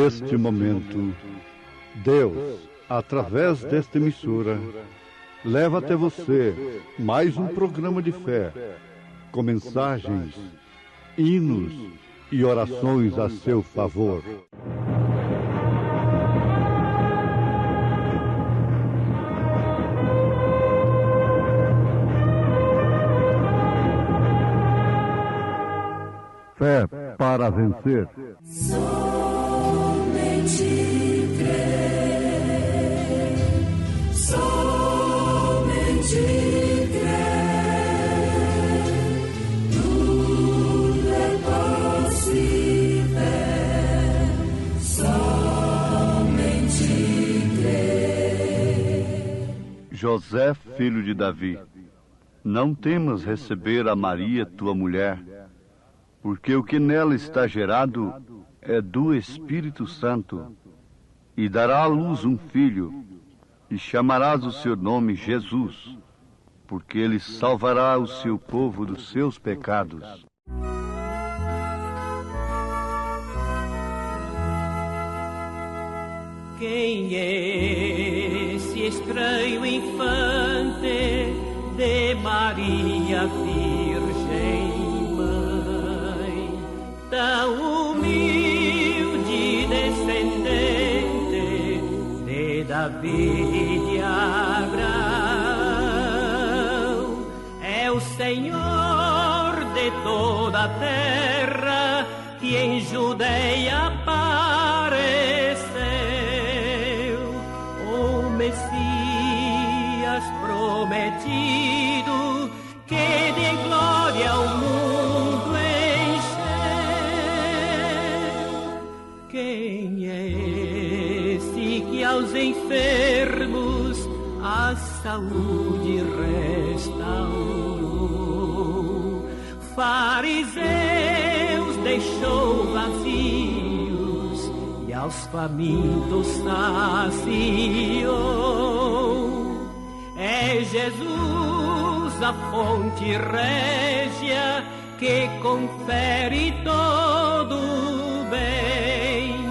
Neste momento, Deus, através desta emissora, leva até você mais um programa de fé, com mensagens, hinos e orações a seu favor. Fé para vencer. Somente crer, somente crer, tudo é possível, somente crer. José, filho de Davi, não temas receber a Maria, tua mulher, porque o que nela está gerado é do Espírito Santo, e dará à luz um filho, e chamarás o seu nome Jesus, porque ele salvará o seu povo dos seus pecados. Quem é esse estranho infante de Maria Virgem Mãe, tão humilde descendente de Davi e Abraão? É o Senhor de toda a terra que em Judeia apareceu, o Messias prometido, que de glória o mundo encheu. Quem é esse que aos enfermos a saúde restaurou? Fariseus deixou vazios e aos famintos saciou. É Jesus a fonte régia que confere todo o bem,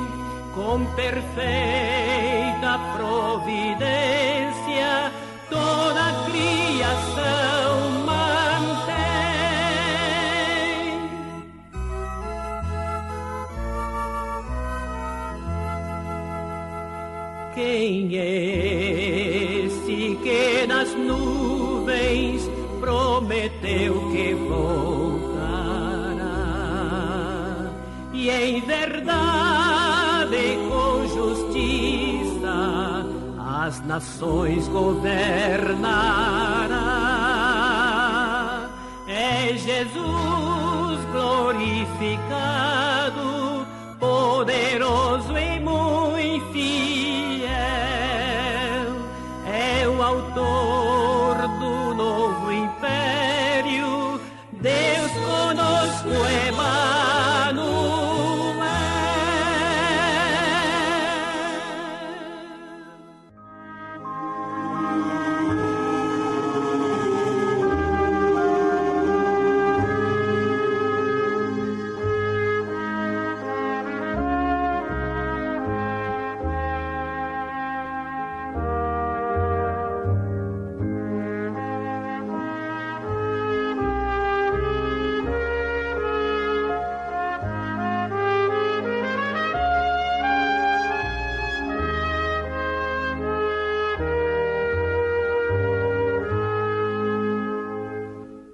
com perfeita providência toda a criação mantém. Quem é esse que nas nuvens prometeu que voltará, e em verdade com justiça as nações governará? É Jesus glorificado, poderoso e muito fiel, é o autor do novo império, Deus conosco, Emanuel.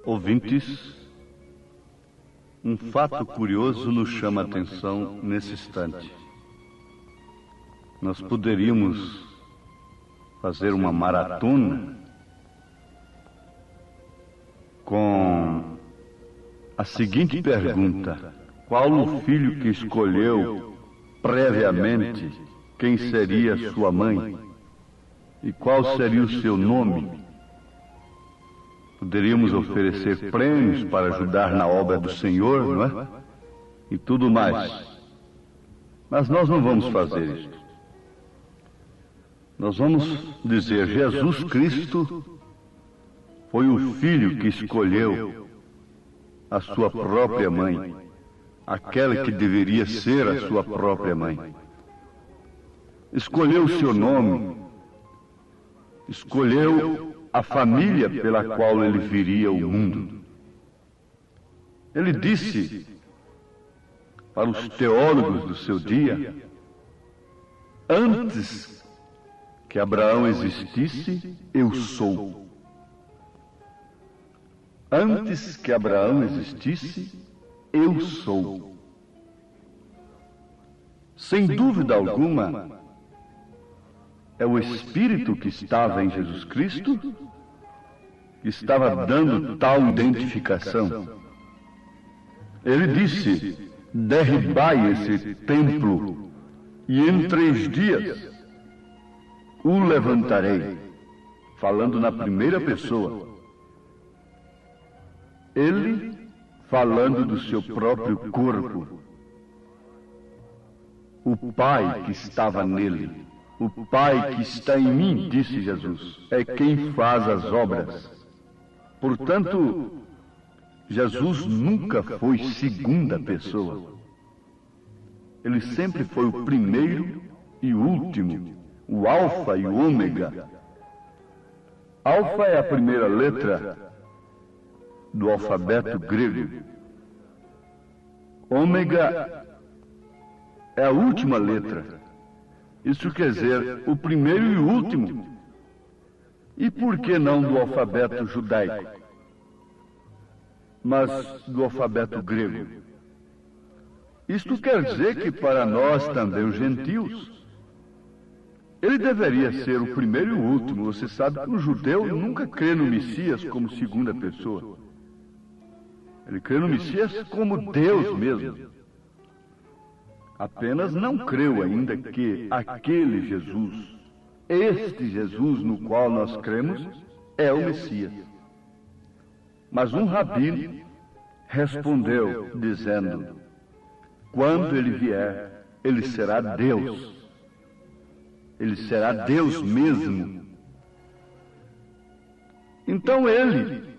Ouvintes, um fato curioso nos chama a atenção nesse instante. Nós poderíamos fazer uma maratona com a seguinte pergunta: qual o filho que escolheu previamente quem seria sua mãe e qual seria o seu nome? Poderíamos oferecer prêmios para ajudar na obra do Senhor, não é? E tudo mais. Mas nós não vamos fazer isso. Nós vamos dizer: Jesus Cristo foi o filho que escolheu a sua própria mãe, aquela que deveria ser a sua própria mãe. escolheu o seu nome, escolheu a família pela qual ele viria ao mundo. Ele disse para os teólogos do seu dia: antes que Abraão existisse, eu sou. Antes que Abraão existisse, eu sou. Sem dúvida alguma, é o Espírito que estava em Jesus Cristo que estava dando tal identificação. Ele disse: derribai esse templo e em 3 dias o levantarei. Falando na primeira pessoa. Ele falando do seu próprio corpo. O Pai que estava nele. O Pai que está em mim, disse Jesus, é quem faz as obras. Portanto, Jesus nunca foi segunda pessoa. Ele sempre foi o primeiro e o último, o Alfa e o Ômega. Alfa é a primeira letra do alfabeto grego. Ômega é a última letra. Isso quer dizer, o primeiro e o último. E por que não do alfabeto judaico, mas do alfabeto grego? Isto quer dizer que para nós também, os gentios, ele deveria ser o primeiro e o último. Você sabe que o judeu nunca crê no Messias como segunda pessoa. Ele crê no Messias como Deus mesmo. Apenas não creu ainda que aquele Jesus, este Jesus no qual nós cremos, é o Messias. Mas um rabino respondeu, dizendo: quando ele vier, ele será Deus. Ele será Deus mesmo. Então ele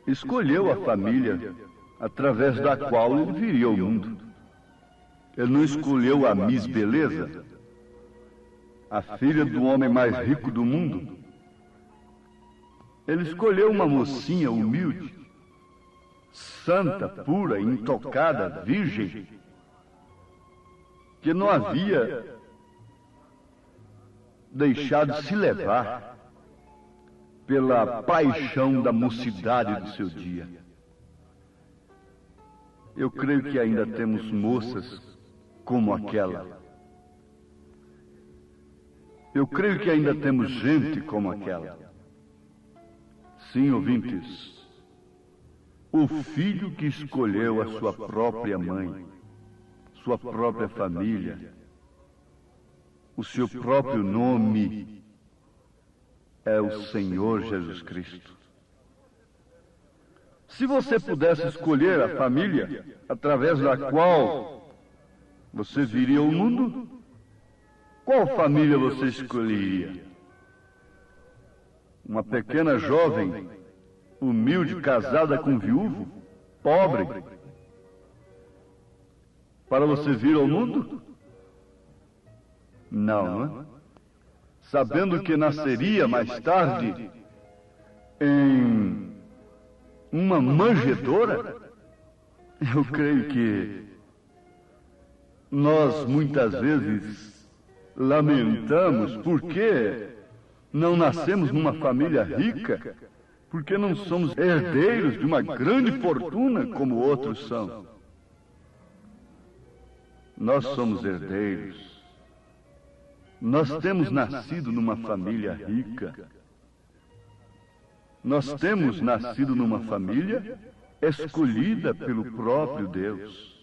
escolheu a família através da qual ele viria ao mundo. Ele não escolheu a Miss Beleza, a filha do homem mais rico do mundo. Ele escolheu uma mocinha humilde, santa, pura, intocada, virgem, que não havia deixado se levar pela paixão da mocidade do seu dia. Eu creio que ainda temos moças como aquela. Eu creio que ainda temos gente como aquela. Sim, ouvintes, o filho que escolheu a sua própria mãe, sua própria família, o seu próprio nome, é o Senhor Jesus Cristo. Se você pudesse escolher a família através da qual você viria ao mundo, qual família você escolheria? Uma pequena jovem, humilde, casada com um viúvo, pobre, para você vir ao mundo? Não, não é? Sabendo que nasceria mais tarde em uma manjedoura? Eu creio que nós muitas vezes lamentamos porque não nascemos numa família rica, porque não somos herdeiros de uma grande fortuna como outros são. Nós somos herdeiros. Nós temos nascido numa família rica. Nós temos nascido numa família escolhida pelo próprio Deus.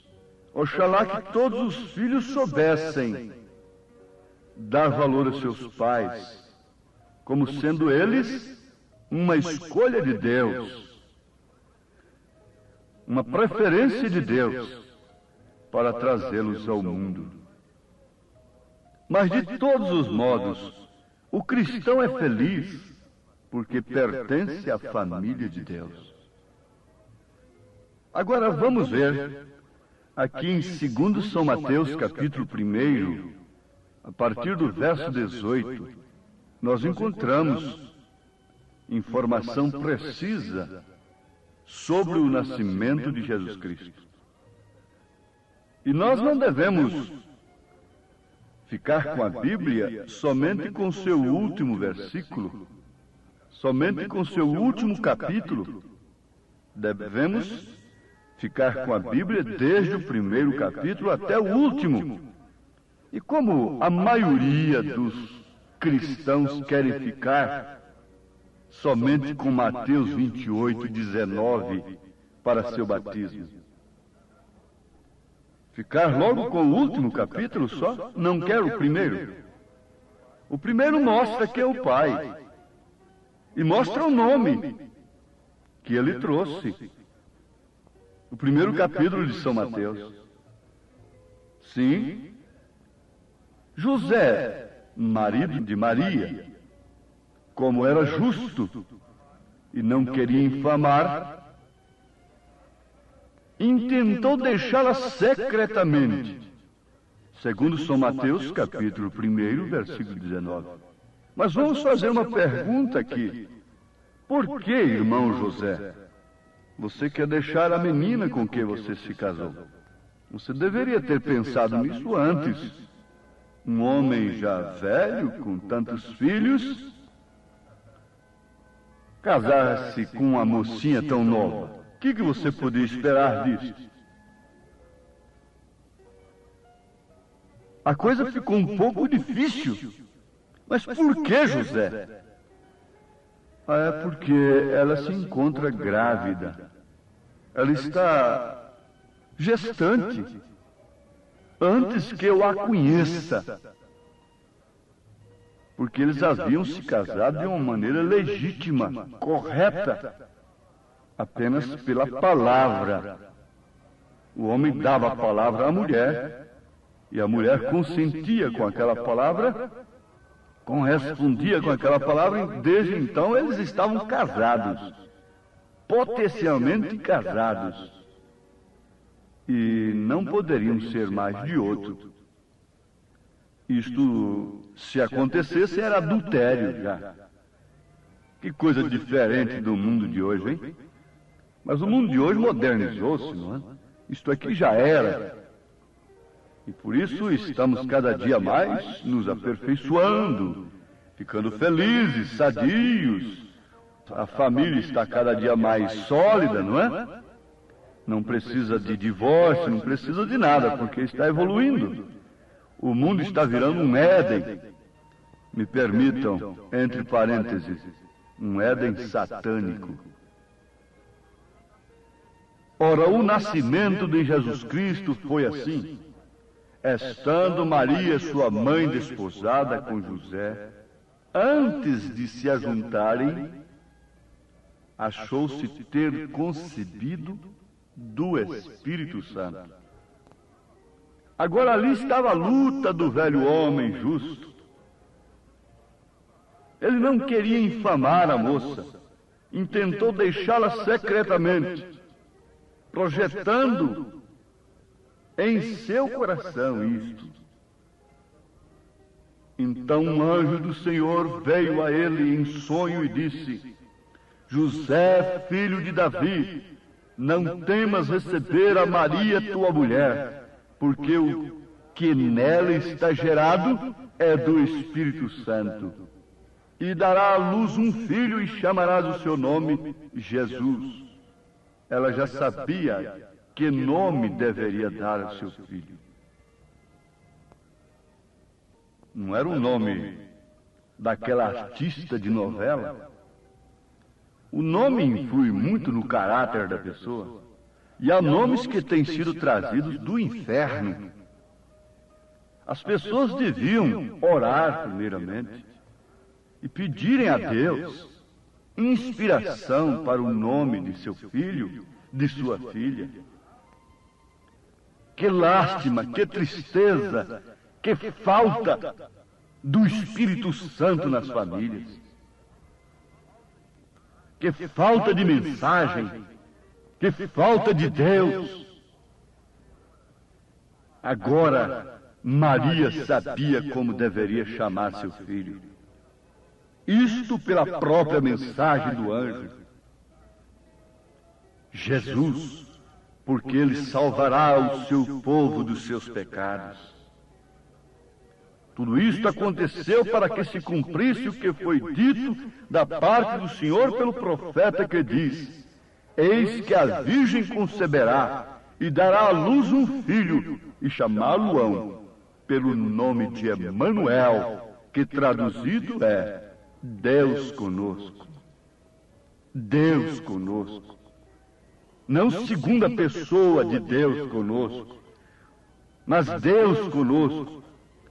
Oxalá que todos os filhos soubessem dar valor aos seus pais, como sendo eles uma escolha de Deus, uma preferência de Deus para trazê-los ao mundo. Mas de todos os modos, o cristão é feliz porque pertence à família de Deus. Agora vamos ver aqui em 2 São Mateus, capítulo 1, A partir do verso 18, nós encontramos informação precisa sobre o nascimento de Jesus Cristo. E nós não devemos ficar com a Bíblia somente com seu último versículo, somente com seu último capítulo. Devemos ficar com a Bíblia desde o primeiro capítulo até o último. E como a maioria dos cristãos querem ficar somente com Mateus 28, 19 para seu batismo, ficar logo com o último capítulo só? Não quer o primeiro? O primeiro mostra que é o Pai. E mostra o nome que ele trouxe. O primeiro capítulo de São Mateus. Sim. José, marido de Maria, como era justo e não queria infamar, intentou deixá-la secretamente, segundo São Mateus, capítulo 1, versículo 19. Mas vamos fazer uma pergunta aqui. Por que, irmão José, você quer deixar a menina com quem você se casou? Você deveria ter pensado nisso antes. Um homem já velho, com tantos filhos, casar-se com uma mocinha tão nova. O que você podia esperar disso? A coisa ficou um pouco difícil. Mas por que, José? É porque ela se encontra grávida. Ela está gestante. Antes que eu a conheça. Porque eles haviam se casado de uma maneira legítima, correta, apenas pela palavra. O homem dava a palavra à mulher, e a mulher consentia com aquela palavra, correspondia com aquela palavra, e desde então eles estavam casados, potencialmente casados. E não poderiam ser mais de outro. Isto, se acontecesse, era adultério já. Que coisa diferente do mundo de hoje, hein? Mas o mundo de hoje modernizou-se, não é? Isto aqui já era. E por isso estamos cada dia mais nos aperfeiçoando, ficando felizes, sadios. A família está cada dia mais sólida, não é? Não precisa de divórcio, não precisa de nada, porque está evoluindo. O mundo está virando um Éden. Me permitam, entre parênteses, um Éden satânico. Ora, o nascimento de Jesus Cristo foi assim. Estando Maria, sua mãe, desposada com José, antes de se ajuntarem, achou-se ter concebido do Espírito Santo. Agora ali estava a luta do velho homem justo. Ele não queria infamar a moça, intentou deixá-la secretamente, projetando em seu coração isto. Então um anjo do Senhor veio a ele em sonho e disse: José, filho de Davi, não temas receber a Maria, tua mulher, porque o que nela está gerado é do Espírito Santo. E dará à luz um filho e chamarás o seu nome Jesus. Ela já sabia que nome deveria dar ao seu filho. Não era o nome daquela artista de novela. O nome influi muito no caráter da pessoa. E há nomes que têm sido trazidos do inferno. As pessoas deviam orar primeiramente e pedirem a Deus inspiração para o nome de seu filho, de sua filha. Que lástima, que tristeza, que falta do Espírito Santo nas famílias. Que falta de mensagem, que falta de Deus. Agora, Maria sabia como deveria chamar seu filho. Isto pela própria mensagem do anjo. Jesus, porque ele salvará o seu povo dos seus pecados. Tudo isto aconteceu para que se cumprisse o que foi dito da parte do Senhor pelo profeta que diz: eis que a virgem conceberá e dará à luz um filho, e chamá-lo-ão pelo nome de Emanuel, que traduzido é Deus conosco. Deus conosco. Não segunda pessoa de Deus conosco, mas Deus conosco,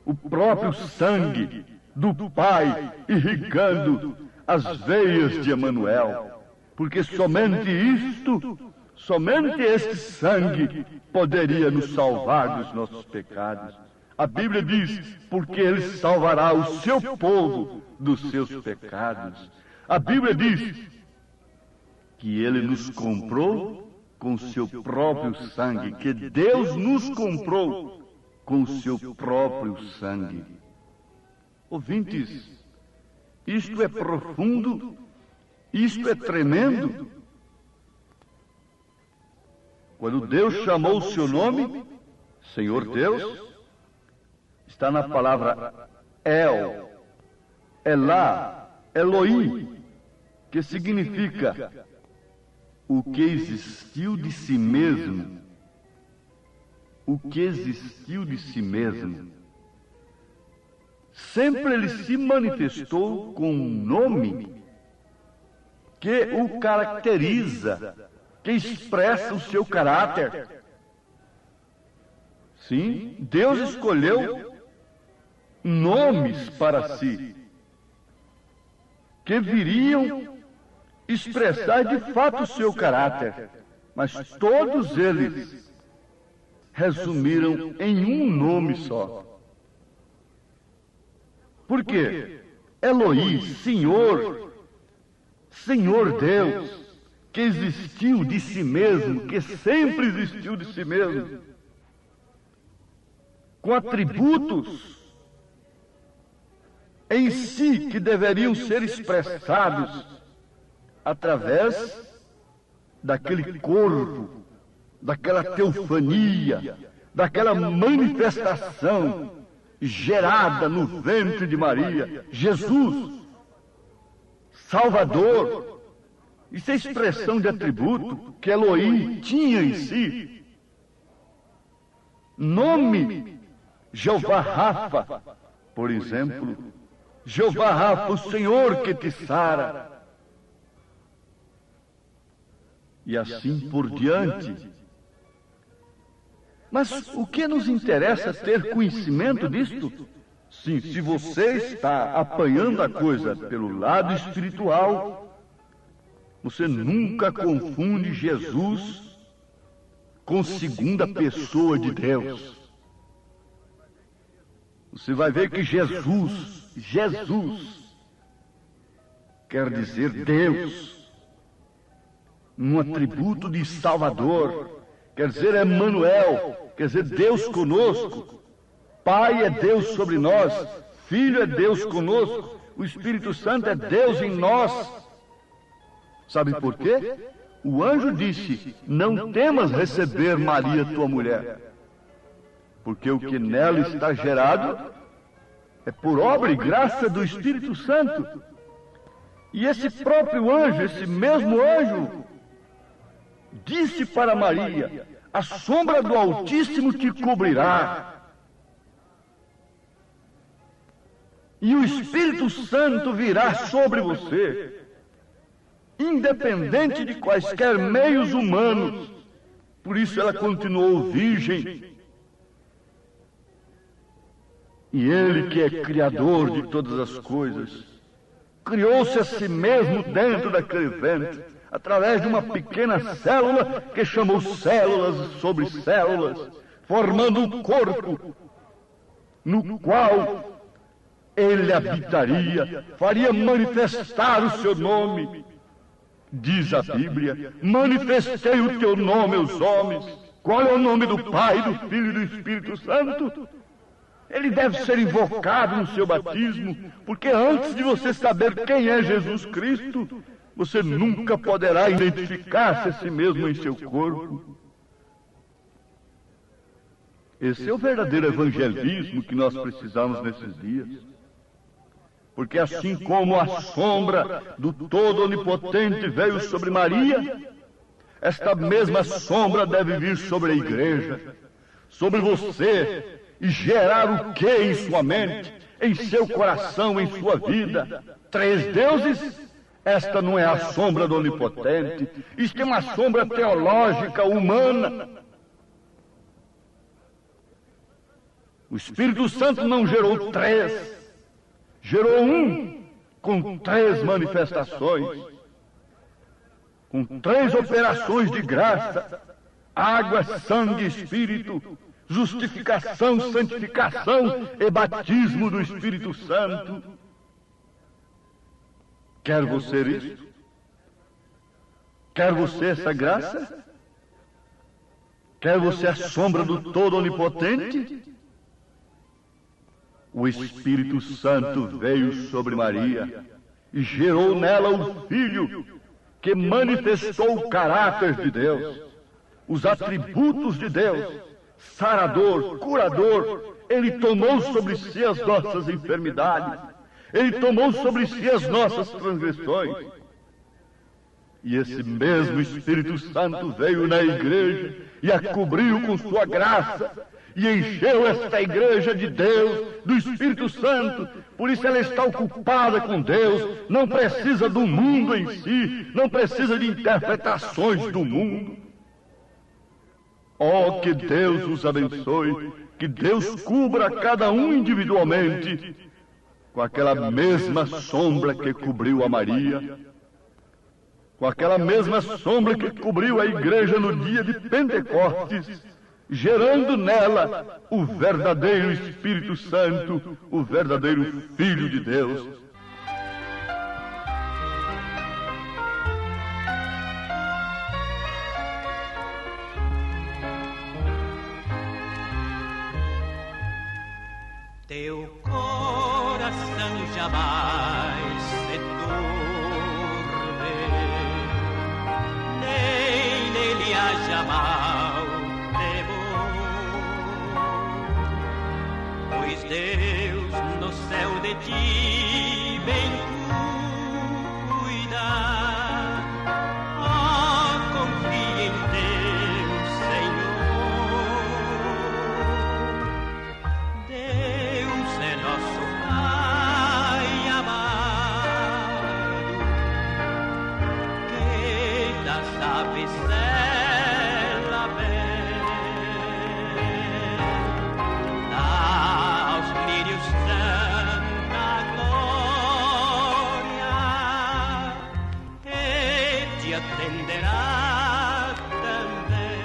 o próprio sangue do Pai irrigando as veias de Emanuel, porque somente este sangue poderia nos salvar dos nossos pecados. A Bíblia diz, porque ele salvará o seu povo dos seus pecados. A Bíblia diz que ele nos comprou com seu próprio sangue, que Deus nos comprou com seu próprio sangue. Ouvintes, isto é profundo, isto é tremendo. Quando Deus chamou o seu nome, Senhor Deus, está na palavra El, Elá, Elohim, que significa o que existiu de si mesmo. O que existiu de si mesmo. Sempre ele se manifestou com um nome que o caracteriza, que expressa o seu caráter. Sim, Deus escolheu nomes para si, que viriam expressar de fato o seu caráter, mas todos eles resumiram em um nome só. Por quê? Elohim, Senhor, Senhor Deus, que existiu de si mesmo, que sempre existiu de si mesmo, com atributos em si que deveriam ser expressados através daquele corpo, daquela teofania, daquela manifestação gerada no ventre de Maria, Jesus, Salvador. Isso é expressão de atributo que Elohim tinha em si. Nome, Jeová Rafa, por exemplo, Jeová Rafa, o Senhor que te sara. E assim por diante. Mas o que nos interessa ter conhecimento disto? Sim, se você está apanhando a coisa pelo lado espiritual, você nunca confunde Jesus com segunda pessoa de Deus. Você vai ver que Jesus quer dizer Deus, um atributo de Salvador, quer dizer Emanuel, quer dizer Deus conosco. Pai é Deus sobre nós, Filho é Deus conosco, o Espírito Santo é Deus em nós. Sabe por quê? O anjo disse: não temas receber Maria, tua mulher, porque o que nela está gerado é por obra e graça do Espírito Santo. E esse próprio anjo, esse mesmo anjo, disse para Maria: a sombra do Altíssimo te cobrirá, e o Espírito Santo virá sobre você, independente de quaisquer meios humanos. Por isso ela continuou virgem. E Ele, que é Criador de todas as coisas, criou-se a si mesmo dentro daquele ventre, através de uma pequena célula que chamou células sobre células, formando um corpo no qual Ele habitaria, faria manifestar o seu nome. Diz a Bíblia: manifestei o teu nome aos homens. Qual é o nome do Pai, do Filho e do Espírito Santo? Ele deve ser invocado no seu batismo, porque antes de você saber quem é Jesus Cristo, você nunca poderá identificar-se a si mesmo em seu corpo. Esse é o verdadeiro evangelismo que nós precisamos nesses dias. Porque assim como a sombra do Todo-Onipotente veio sobre Maria, esta mesma sombra deve vir sobre a igreja, sobre você, e gerar o que em sua mente, em seu coração, em sua vida? 3 deuses? Esta não é a sombra do Onipotente. Isto é uma sombra teológica, humana. O Espírito Santo não gerou 3, gerou um, com 3 manifestações, com 3 operações de graça: água, sangue, Espírito, justificação, santificação e batismo do Espírito Santo. Quer você isso? Quer você essa graça? Quer você a sombra do Todo-Onipotente? O Espírito Santo veio sobre Maria e gerou nela o Filho, que manifestou o caráter de Deus, os atributos de Deus: sarador, curador. Ele tomou sobre si as nossas enfermidades, ele tomou sobre si as nossas transgressões. E esse mesmo Espírito Santo veio na igreja e a cobriu com sua graça, e encheu esta igreja de Deus, do Espírito Santo. Por isso ela está ocupada com Deus, não precisa do mundo em si, não precisa de interpretações do mundo. Oh, que Deus os abençoe, que Deus cubra cada um individualmente com aquela mesma sombra que cobriu a Maria, com aquela mesma sombra que cobriu a igreja no dia de Pentecostes, gerando nela o verdadeiro Espírito Santo, o verdadeiro Filho de Deus. Teu coração jamais se turbe, nem nele haja mal temor, pois Deus no céu de ti bem cuida. Oh, confia em Deus, Senhor. Deus é nosso Pai amado, que das aves cela bem, dá aos lírios tanta glória, e te atenderá também.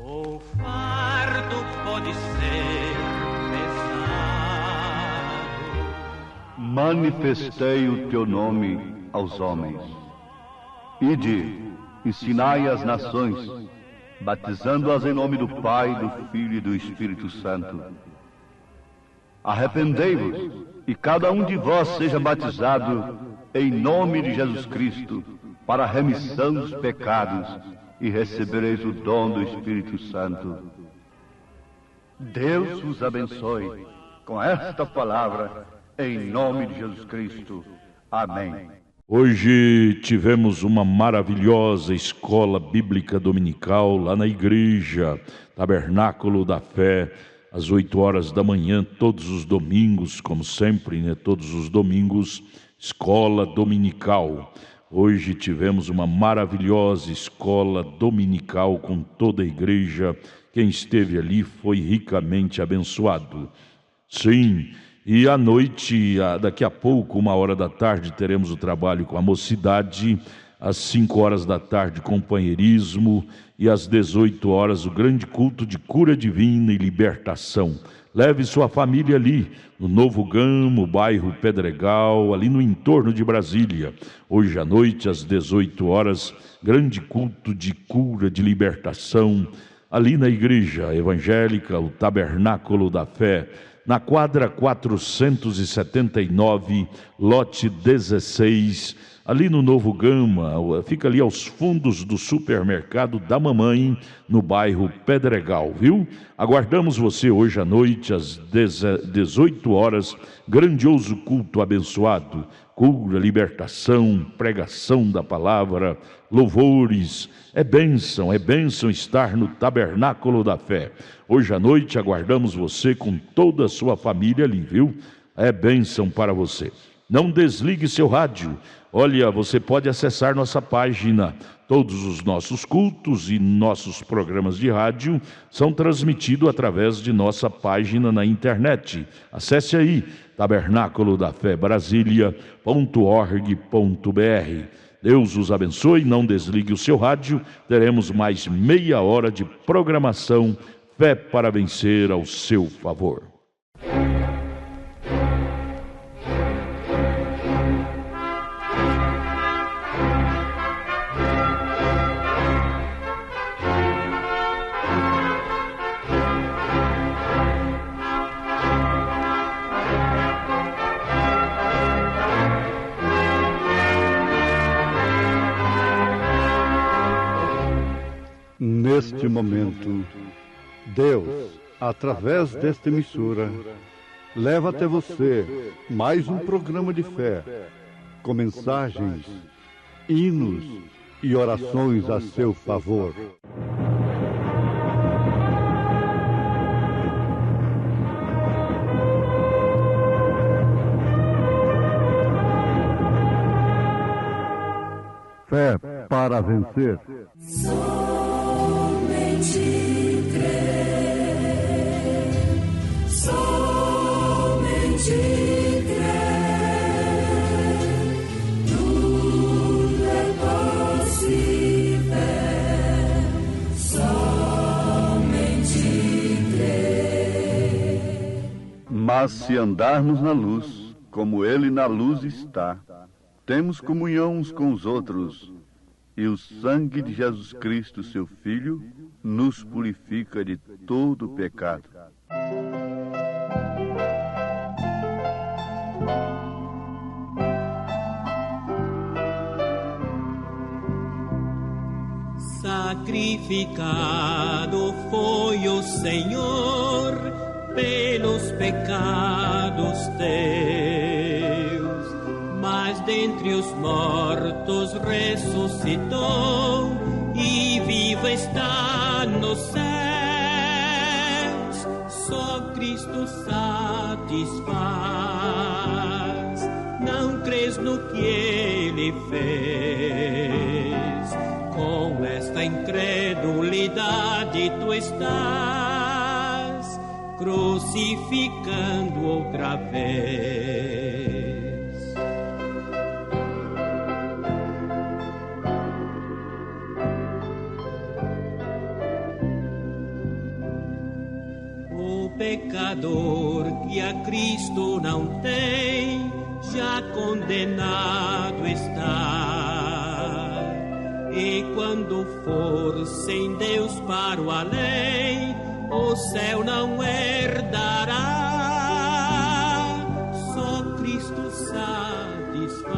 O fardo pode ser pesado. Manifestei o teu nome aos homens. Ide, ensinai as nações, batizando-as em nome do Pai, do Filho e do Espírito Santo. Arrependei-vos, e cada um de vós seja batizado em nome de Jesus Cristo, para a remissão dos pecados, e recebereis o dom do Espírito Santo. Deus vos abençoe com esta palavra, em nome de Jesus Cristo. Amém. Hoje tivemos uma maravilhosa escola bíblica dominical lá na igreja Tabernáculo da Fé, às 8 horas da manhã, todos os domingos, como sempre, né? Todos os domingos, escola dominical. Hoje tivemos uma maravilhosa escola dominical com toda a igreja. Quem esteve ali foi ricamente abençoado. Sim, e à noite, daqui a pouco, 1 hora da tarde, teremos o trabalho com a mocidade, às 5 horas da tarde, companheirismo, e às 18 horas, o grande culto de cura divina e libertação. Leve sua família ali, no Novo Gamo, bairro Pedregal, ali no entorno de Brasília. Hoje à noite, às 18 horas, grande culto de cura, de libertação, ali na igreja evangélica, o Tabernáculo da Fé, na quadra 479, lote 16, ali no Novo Gama, fica ali aos fundos do supermercado da mamãe, no bairro Pedregal, viu? Aguardamos você hoje à noite, às 18 horas, grandioso culto abençoado, cura, libertação, pregação da palavra, louvores. É bênção estar no Tabernáculo da Fé. Hoje à noite aguardamos você com toda a sua família ali, viu? É bênção para você. Não desligue seu rádio. Olha, você pode acessar nossa página. Todos os nossos cultos e nossos programas de rádio são transmitidos através de nossa página na internet. Acesse aí, tabernaculodafebrasilia.org.br. Deus os abençoe, não desligue o seu rádio. Teremos mais meia hora de programação. Fé para vencer ao seu favor. Neste momento, Deus, através desta emissora, leva até você mais um programa de fé, com mensagens, hinos e orações a seu favor. Fé para vencer. Somente crer, tudo é possível. Somente crer. Mas se andarmos na luz, como Ele na luz está, temos comunhão uns com os outros, e o sangue de Jesus Cristo, seu Filho, nos purifica de todo pecado. Sacrificado foi o Senhor pelos pecados teus, mas dentre os mortos ressuscitou e vivo está nos céus. Só Cristo satisfaz. Não crês no que Ele fez? Com esta incredulidade tu estás crucificando outra vez. O pecador que a Cristo não tem, já condenado está. E quando for sem Deus para o além, o céu não herdará. Só Cristo satisfaz.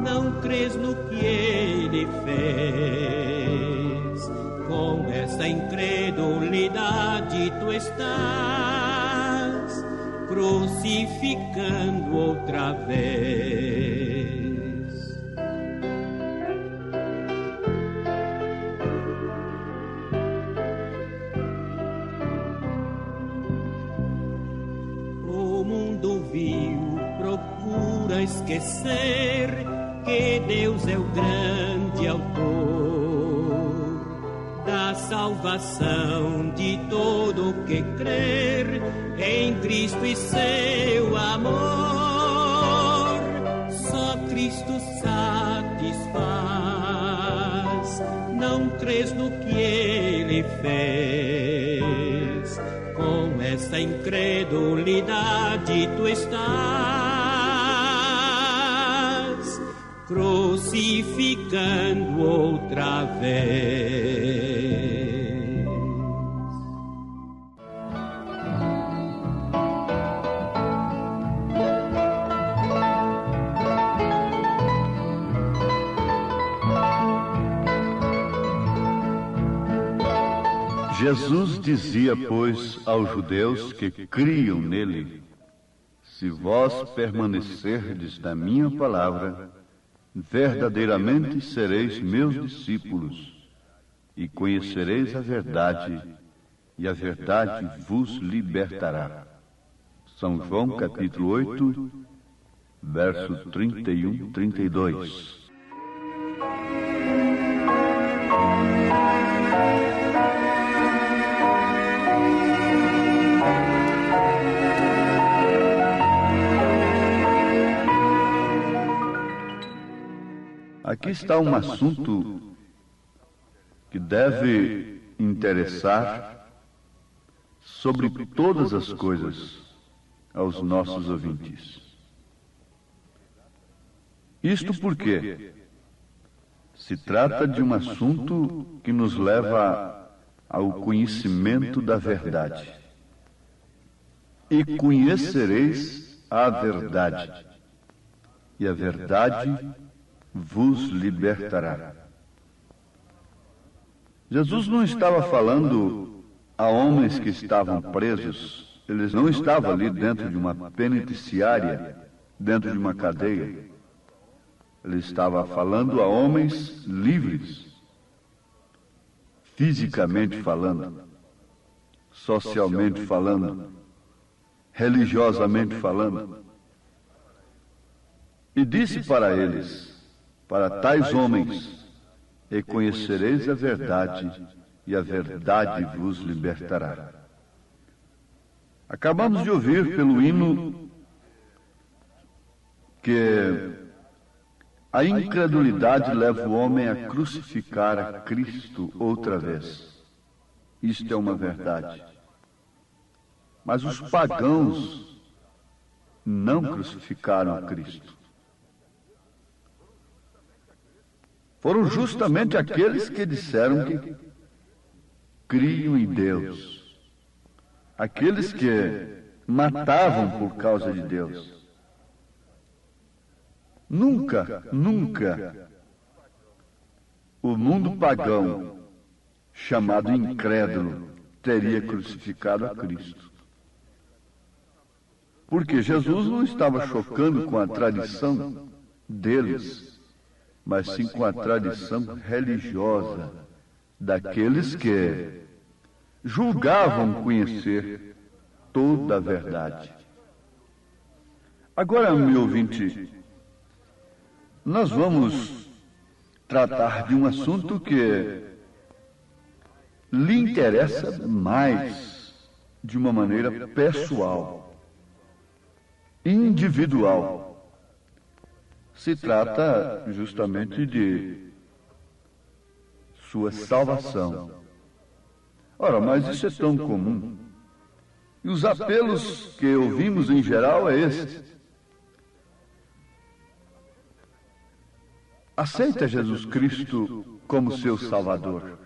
Não crês no que Ele fez? Com essa incredulidade tu estás crucificando outra vez. Esquecer que Deus é o grande autor da salvação de todo que crer em Cristo e seu amor. Só Cristo sabe incredulidade tu estás crucificando outra vez. Jesus dizia, pois, aos judeus que criam nele: se vós permanecerdes na minha palavra, verdadeiramente sereis meus discípulos, e conhecereis a verdade, e a verdade vos libertará. São João, capítulo 8, verso 31, 32. Aqui está um assunto que deve interessar sobre todas as coisas aos nossos ouvintes. Isto porque se trata de um assunto que nos leva ao conhecimento da verdade. E conhecereis a verdade, e a verdade vos libertará. Jesus não estava falando a homens que estavam presos. Eles não estavam ali dentro de uma penitenciária, dentro de uma cadeia. Ele estava falando a homens livres, fisicamente falando, socialmente falando, religiosamente falando. E disse para eles: para tais homens, e conhecereis a verdade, e a verdade vos libertará. Acabamos de ouvir pelo hino que a incredulidade leva o homem a crucificar a Cristo outra vez. Isto é uma verdade. Mas os pagãos não crucificaram a Cristo. Foram justamente aqueles que disseram que criam em Deus. Aqueles que matavam por causa de Deus. Nunca o mundo pagão, chamado incrédulo, teria crucificado a Cristo. Porque Jesus não estava chocando com a tradição deles, mas sim com a tradição religiosa daqueles que julgavam conhecer toda a verdade. Agora, meu ouvinte, nós vamos tratar de um assunto que lhe interessa mais de uma maneira pessoal, individual. Se trata justamente de sua salvação. Ora, mas isso é tão comum. E os apelos que ouvimos em geral é este: aceita Jesus Cristo como seu Salvador.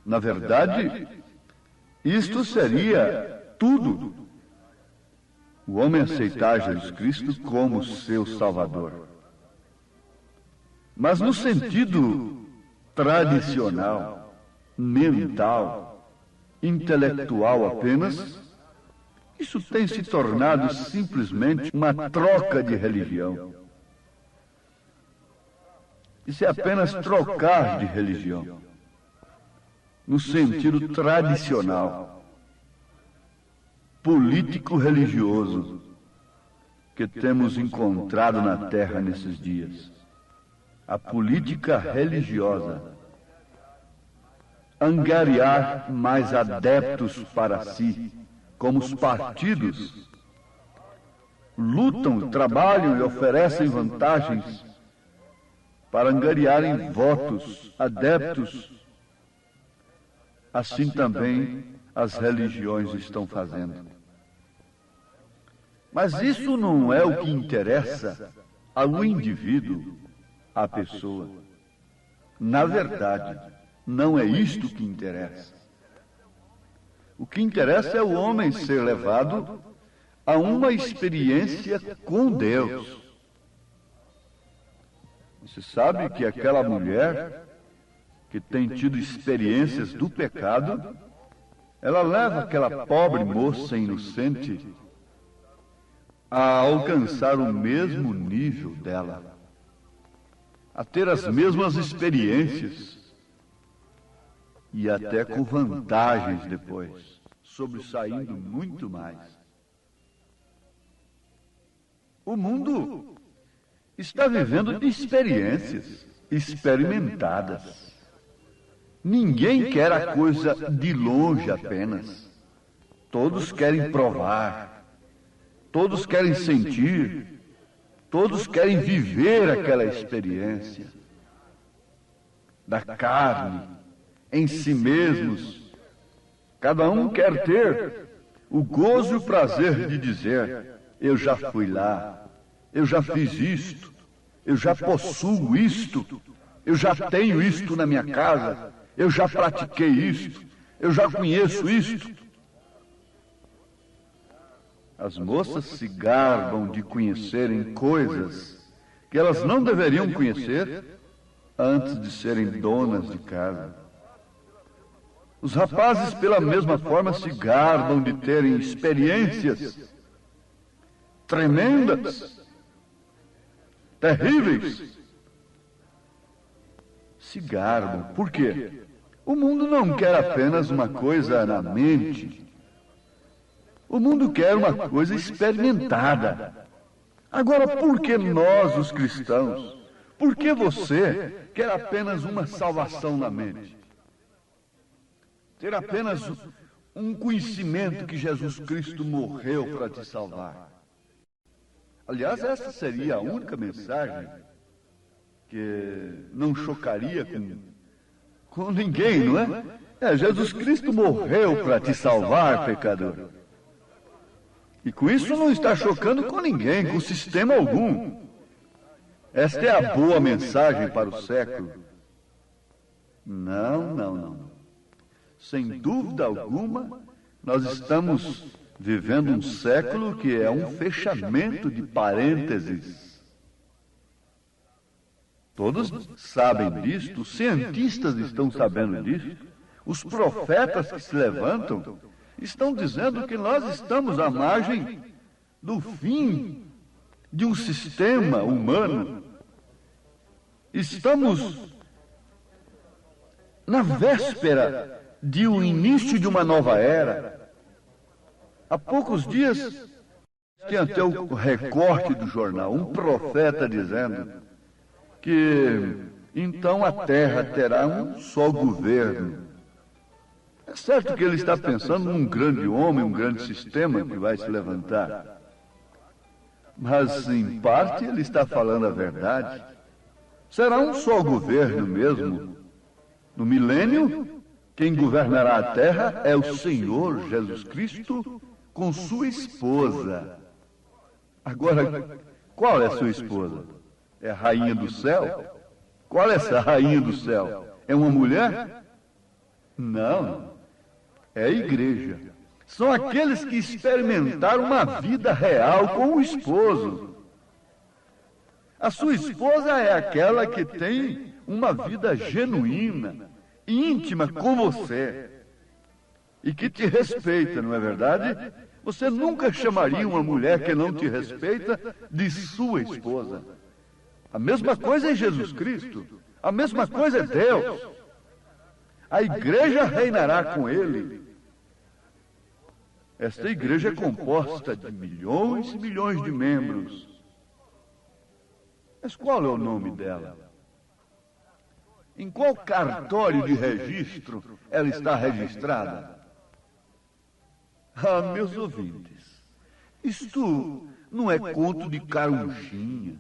Na verdade, isto seria tudo. O homem aceitar Jesus Cristo como seu Salvador. Mas no sentido tradicional, mental, intelectual apenas, isso tem se tornado simplesmente uma troca de religião. Isso é apenas trocar de religião, no sentido tradicional, político-religioso, que temos encontrado na Terra nesses dias. A política religiosa. Angariar mais adeptos para si, como os partidos lutam, trabalham e oferecem vantagens para angariarem votos, adeptos. Assim também as religiões estão fazendo. Mas isso não é o que interessa ao indivíduo, à pessoa. Na verdade, não é isto que interessa. O que interessa é o homem ser levado a uma experiência com Deus. Você sabe que aquela mulher que tem tido experiências do pecado, ela leva aquela pobre moça inocente a alcançar o mesmo nível dela, a ter as mesmas experiências e até com vantagens depois, sobressaindo muito mais. O mundo está vivendo de experiências experimentadas. Ninguém quer a coisa de longe apenas. Todos querem provar, todos querem sentir, todos querem viver aquela experiência da carne, em si mesmos. Cada um quer ter o gozo e o prazer de dizer: eu já fui lá, eu já fiz isto, eu já possuo isto, eu já tenho isto na minha casa, eu já pratiquei isto, eu já conheço isto. As moças se gabam de conhecerem coisas que elas não deveriam conhecer antes de serem donas de casa. Os rapazes, pela mesma forma, se gabam de terem experiências tremendas, terríveis. Se gabam. Por quê? O mundo não quer apenas uma coisa na mente. O mundo quer uma coisa experimentada. Agora, por que nós, os cristãos, por que você quer apenas uma salvação na mente? Ter apenas um conhecimento que Jesus Cristo morreu para te salvar. Aliás, essa seria a única mensagem que não chocaria com ninguém, não é? Jesus Cristo morreu para te salvar, pecador. E com isso não está chocando com ninguém, com sistema algum. Esta é a boa mensagem para o século. Não. Sem dúvida alguma, nós estamos vivendo um século que é um fechamento de parênteses. Todos sabem disto, os cientistas estão sabendo disto, os profetas que se levantam estão dizendo que nós estamos à margem do fim de um sistema humano. Estamos na véspera de um início de uma nova era. Há poucos dias, tinha até o recorte do jornal, um profeta dizendo que então a terra terá um só governo. É certo que ele está pensando num grande homem, um grande sistema que vai se levantar. Mas, em parte, ele está falando a verdade. Será um só governo mesmo. No milênio, quem governará a terra é o Senhor Jesus Cristo com sua esposa. Agora, qual é sua esposa? É a rainha do céu? Qual é essa rainha do céu? É uma mulher? Não. É a igreja. São aqueles que experimentaram uma vida real com o esposo. A sua esposa é aquela que tem uma vida genuína, íntima com você e que te respeita, não é verdade? Você nunca chamaria uma mulher que não te respeita de sua esposa. A mesma coisa é Jesus Cristo. A mesma coisa é Deus. A igreja reinará com ele. Esta igreja é composta de milhões e milhões de membros. Mas qual é o nome dela? Em qual cartório de registro ela está registrada? Ah, meus ouvintes, isto não é conto de carochinha.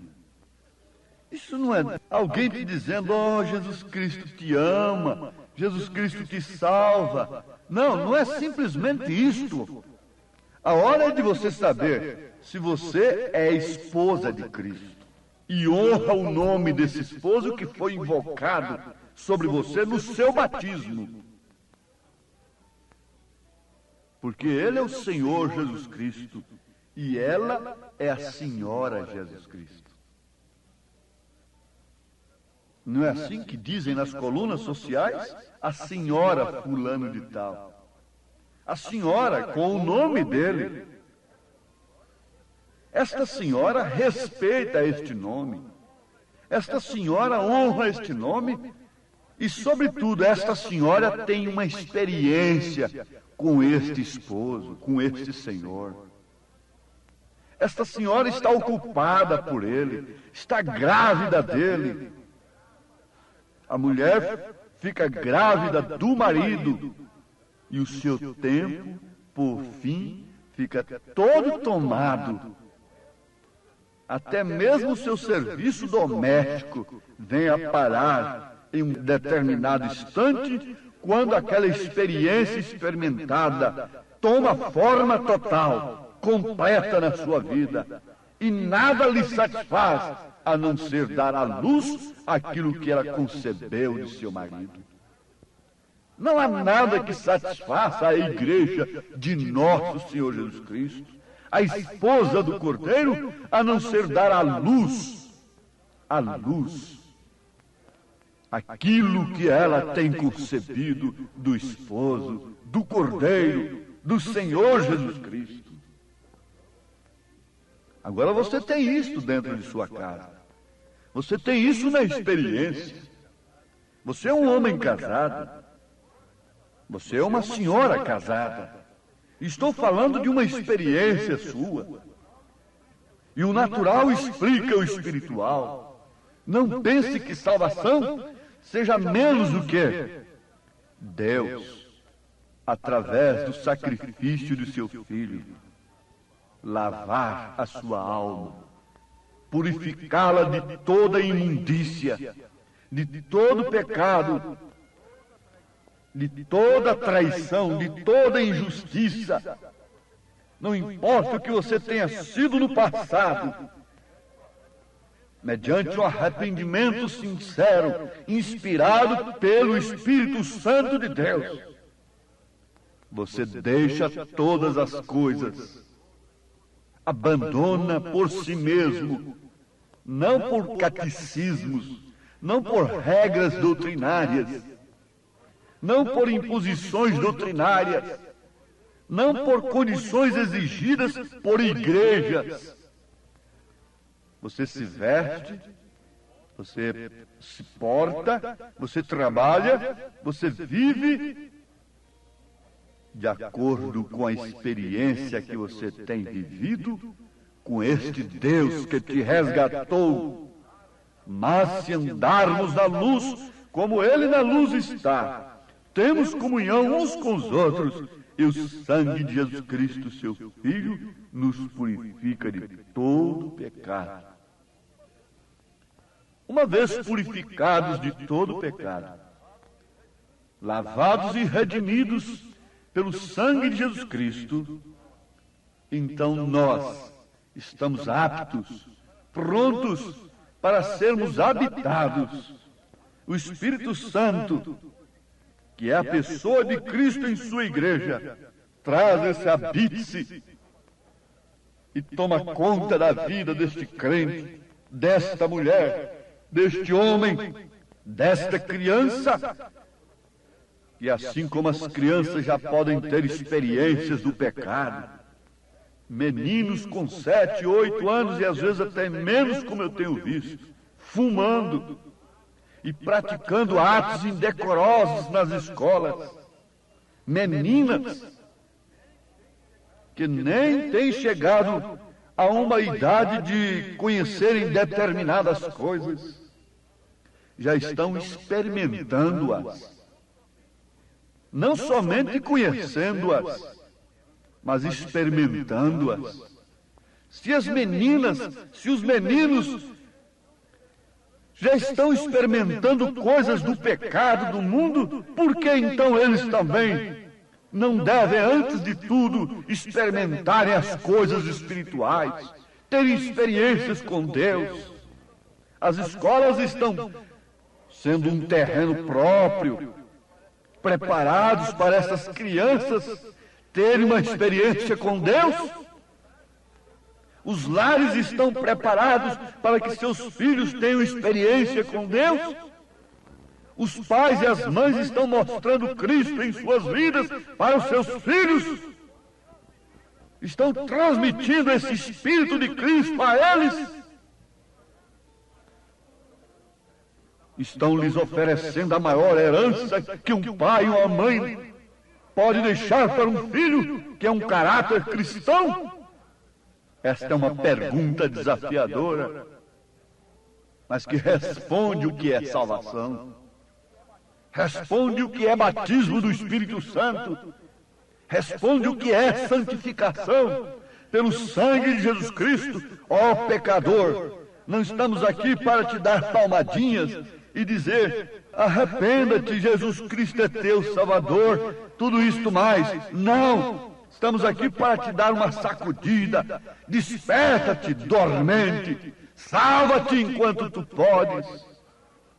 Isso não é alguém te dizendo: oh, Jesus Cristo te ama, Jesus Cristo te salva. Não, não é simplesmente isto. A hora é de você saber se você é esposa de Cristo e honra o nome desse esposo que foi invocado sobre você no seu batismo. Porque ele é o Senhor Jesus Cristo e ela é a Senhora Jesus Cristo. Não é assim que dizem nas colunas sociais? A senhora fulano de tal. A senhora com o nome dele. Esta senhora respeita este nome. Esta senhora honra este nome. E, sobretudo, esta senhora tem uma experiência com este esposo, com este Senhor. Esta senhora está ocupada por ele, está grávida dele. A mulher fica grávida do marido e o seu tempo, por fim, fica todo tomado. Até mesmo o seu serviço doméstico vem a parar em um determinado instante, quando aquela experiência experimentada toma forma total, completa na sua vida, e nada lhe satisfaz a não ser dar à luz aquilo que ela concebeu de seu marido. Não há nada que satisfaça a igreja de nosso Senhor Jesus Cristo, a esposa do Cordeiro, a não ser dar à luz, aquilo que ela tem concebido do esposo, do Cordeiro, do Senhor Jesus Cristo. Agora você tem isso dentro de sua casa. Você tem isso na experiência. Você é um homem casado. Você é uma senhora casada. Estou falando de uma experiência sua. E o natural explica o espiritual. Não pense que salvação seja menos do que Deus, através do sacrifício de seu Filho, lavar a sua alma, purificá-la de toda imundícia, de todo pecado, de toda traição, de toda injustiça. Não importa o que você tenha sido no passado, mediante um arrependimento sincero, inspirado pelo Espírito Santo de Deus, você deixa todas as coisas, abandona por si mesmo, não por catecismos, não por regras doutrinárias, não por imposições doutrinárias, não por condições exigidas por igrejas. Você se veste, você se porta, você trabalha, você vive de acordo com a experiência que você tem vivido com este Deus que te resgatou. Mas se andarmos na luz, como Ele na luz está, temos comunhão uns com os outros, e o sangue de Jesus Cristo, seu Filho, nos purifica de todo pecado. Uma vez purificados de todo pecado, lavados e redimidos pelo sangue de Jesus Cristo, então nós estamos aptos, prontos para sermos habitados. O Espírito Santo, que é a pessoa de Cristo em sua igreja, traz esse habite-se e toma conta da vida deste crente, desta mulher, deste homem, desta criança. E assim como as crianças já podem ter experiências do pecado, meninos com 7, 8 anos e às vezes até menos, como eu tenho visto, fumando e praticando atos indecorosos nas escolas, meninas que nem têm chegado a uma idade de conhecerem determinadas coisas, já estão experimentando-as. Não somente conhecendo-as, mas experimentando-as. Se as meninas, se os meninos já estão experimentando coisas do pecado do mundo, por que então eles também não devem, antes de tudo, experimentarem as coisas espirituais, terem experiências com Deus. As escolas estão sendo um terreno próprio, preparados para essas crianças terem uma experiência com Deus. Os lares estão preparados para que seus filhos tenham experiência com Deus. Os pais e as mães estão mostrando Cristo em suas vidas para os seus filhos. Estão transmitindo esse Espírito de Cristo a eles. Estão lhes oferecendo a maior herança que um pai ou uma mãe pode deixar para um filho, que é um caráter cristão. Esta é uma pergunta desafiadora, mas que responde o que é salvação. Responde o que é batismo do Espírito Santo. Responde o que é santificação pelo sangue de Jesus Cristo. Ó pecador, não estamos aqui para te dar palmadinhas e dizer: arrependa-te, Jesus Cristo é teu Salvador, tudo isto mais. Não! Estamos aqui para te dar uma sacudida. Desperta-te, dormente. Salva-te enquanto tu podes.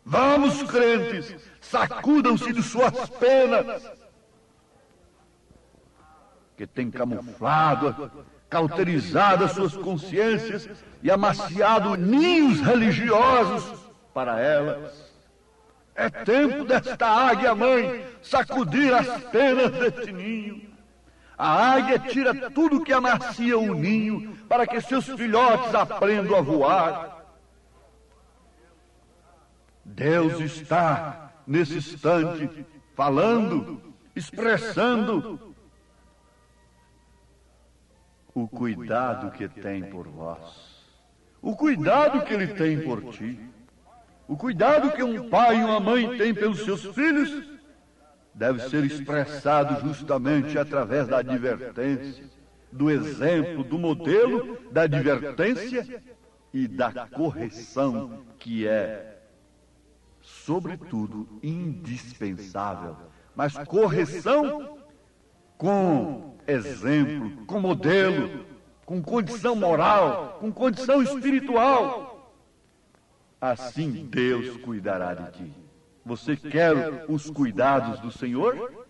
Vamos, crentes, sacudam-se de suas penas, que tem camuflado, cauterizado as suas consciências e amaciado ninhos religiosos para elas. É tempo desta águia mãe sacudir as penas deste ninho. A águia tira tudo que amacia o ninho para que seus filhotes aprendam a voar. Deus está, nesse instante, falando, expressando o cuidado que tem por vós, o cuidado que Ele tem por ti, o cuidado que um pai e uma mãe têm pelos seus filhos, deve ser expressado justamente através da advertência, do exemplo, do modelo, da advertência e da correção, que é, sobretudo, indispensável. Mas correção com exemplo, com modelo, com condição moral, com condição espiritual. Assim Deus cuidará de ti. Você quer os cuidados do Senhor?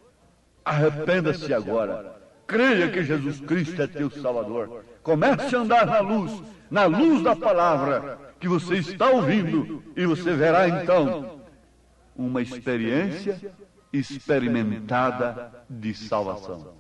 Arrependa-se agora. Creia que Jesus Cristo é teu Salvador. Comece a andar na luz da palavra que você está ouvindo, e você verá então uma experiência experimentada de salvação.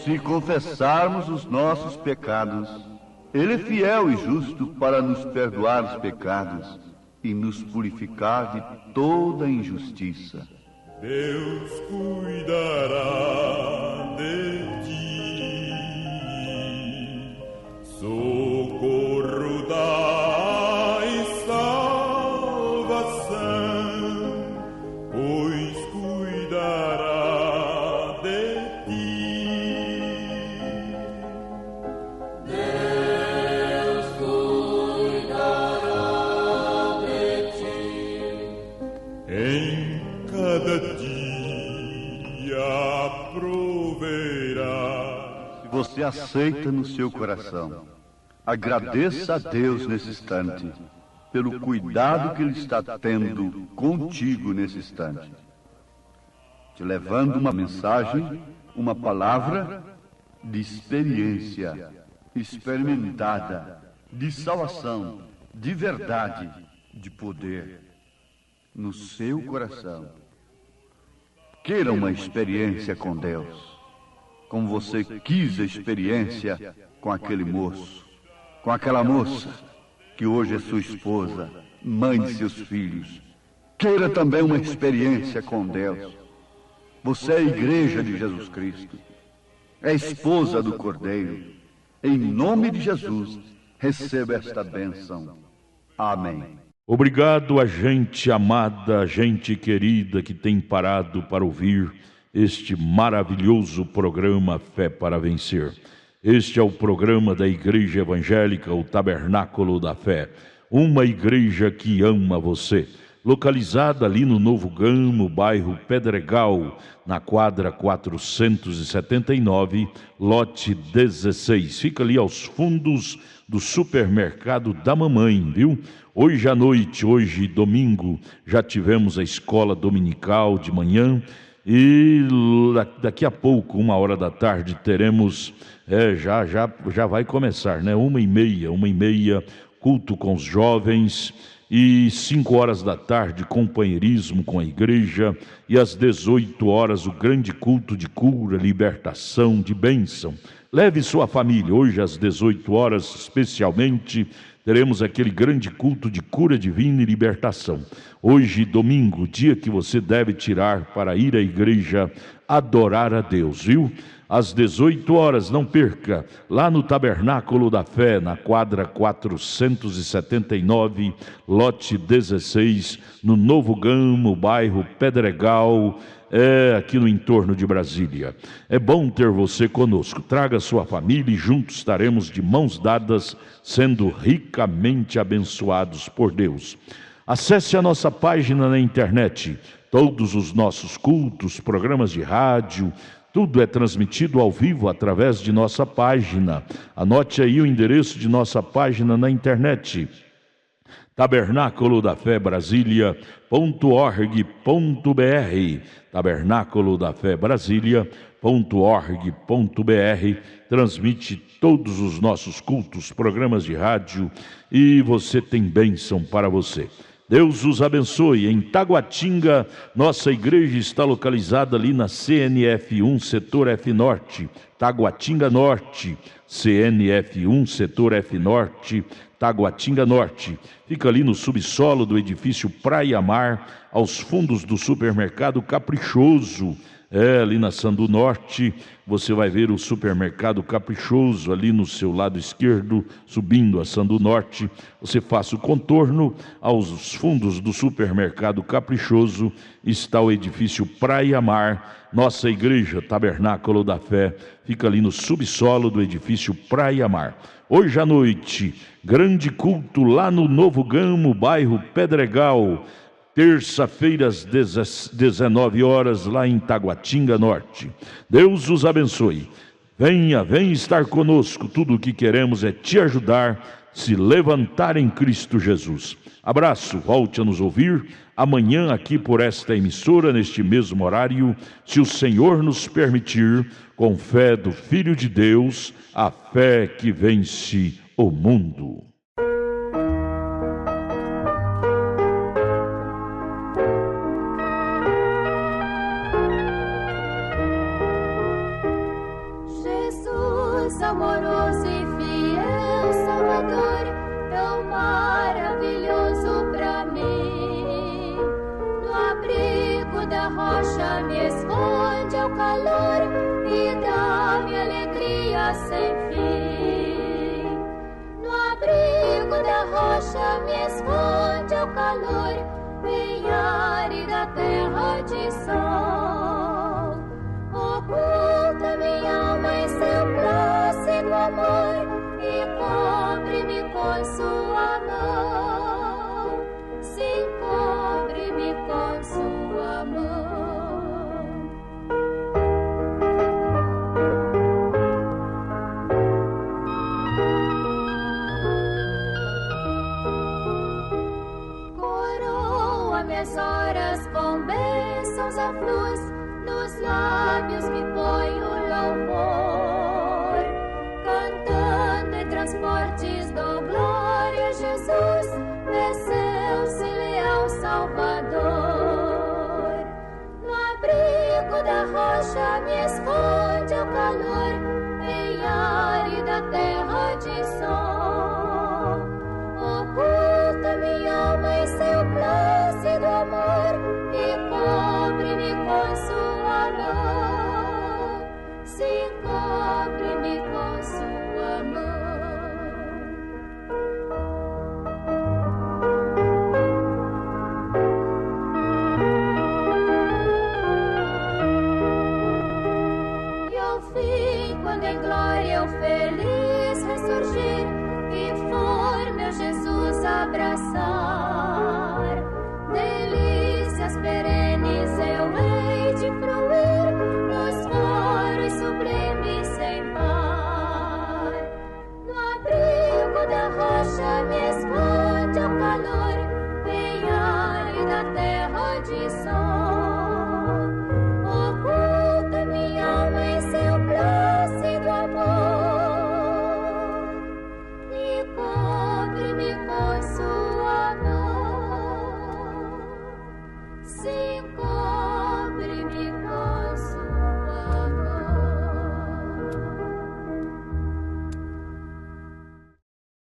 Se confessarmos os nossos pecados, Ele é fiel e justo para nos perdoar os pecados e nos purificar de toda injustiça. Deus cuidará de ti, socorro dá e salvação, pois cuidará de ti. Deus cuidará de ti. você aceita no seu coração. Agradeça a Deus nesse instante, pelo cuidado que Ele está tendo contigo nesse instante, te levando uma mensagem, uma palavra de experiência, experimentada, de salvação, de verdade, de poder, no seu coração. Queira uma experiência com Deus, como você quis a experiência com aquele moço, com aquela moça, que hoje é sua esposa, mãe de seus filhos. Queira também uma experiência com Deus. Você é a igreja de Jesus Cristo, é a esposa do Cordeiro. Em nome de Jesus, receba esta bênção. Amém. Obrigado a gente amada, gente querida que tem parado para ouvir este maravilhoso programa Fé para Vencer. Este é o programa da Igreja Evangélica, o Tabernáculo da Fé, uma igreja que ama você, localizada ali no Novo Gamo, bairro Pedregal, na quadra 479, lote 16. Fica ali aos fundos do supermercado da mamãe, viu? Hoje à noite, hoje domingo, já tivemos a escola dominical de manhã e daqui a pouco, 1h da tarde, teremos, já vai começar, né? 1h30, culto com os jovens, e 5h da tarde, companheirismo com a igreja, e às 18h o grande culto de cura, libertação, de bênção. Leve sua família, hoje às 18h especialmente, teremos aquele grande culto de cura divina e libertação. Hoje, domingo, dia que você deve tirar para ir à igreja adorar a Deus, viu? Às 18h, não perca, lá no Tabernáculo da Fé, na quadra 479, lote 16, no Novo Gamo, bairro Pedregal, aqui no entorno de Brasília. É bom ter você conosco. Traga sua família e juntos estaremos de mãos dadas, sendo ricamente abençoados por Deus. Acesse a nossa página na internet. Todos os nossos cultos, programas de rádio, tudo é transmitido ao vivo através de nossa página. Anote aí o endereço de nossa página na internet: Tabernáculo da Fé Brasília.org.br, Tabernáculo da Fé Brasília.org.br. Transmite todos os nossos cultos, programas de rádio, e você tem bênção para você. Deus os abençoe. Em Taguatinga, nossa igreja está localizada ali na CNF1, setor F Norte, Taguatinga Norte, CNF1, setor F Norte, Taguatinga Norte. Fica ali no subsolo do edifício Praia Mar, aos fundos do supermercado Caprichoso. Ali na Sandu Norte, você vai ver o supermercado Caprichoso ali no seu lado esquerdo, subindo a Sandu Norte. Você faça o contorno, aos fundos do supermercado Caprichoso está o edifício Praia Mar. Nossa igreja Tabernáculo da Fé fica ali no subsolo do edifício Praia Mar. Hoje à noite, grande culto lá no Novo Gamo, bairro Pedregal. Terça-feira às 19h, lá em Taguatinga Norte. Deus os abençoe. Venha estar conosco. Tudo o que queremos é te ajudar, se levantar em Cristo Jesus. Abraço, volte a nos ouvir amanhã aqui por esta emissora, neste mesmo horário, se o Senhor nos permitir, com fé do Filho de Deus, a fé que vence o mundo. Amoroso e fiel Salvador, tão maravilhoso pra mim. No abrigo da rocha me esconde ao calor e dá-me alegria sem fim. No abrigo da rocha me esconde ao calor, em árida terra de sol. Oculta minha alma em seu plácido amor e cobre-me com sua mão. Sim, cobre-me com sua mão. fluz, nos lábios me põe o louvor, cantando em transportes dou glória a Jesus, venceu-se leal Salvador. No abrigo da rocha me esconde o calor, em árida terra de sol. Oculta minha alma em seu plácido amor e cobre-me com sua mão. Sim, cobre-me com sua mão. E ao fim, quando em glória eu feliz ressurgir e for meu Jesus abraçar, delícias perenes eu hei de fruir nos foros sublimes sem par. No abrigo da rocha me esconde o calor, em árida terra de sol. Oculta minha alma em seu plácido amor e cobre-me com sua mão. Sim,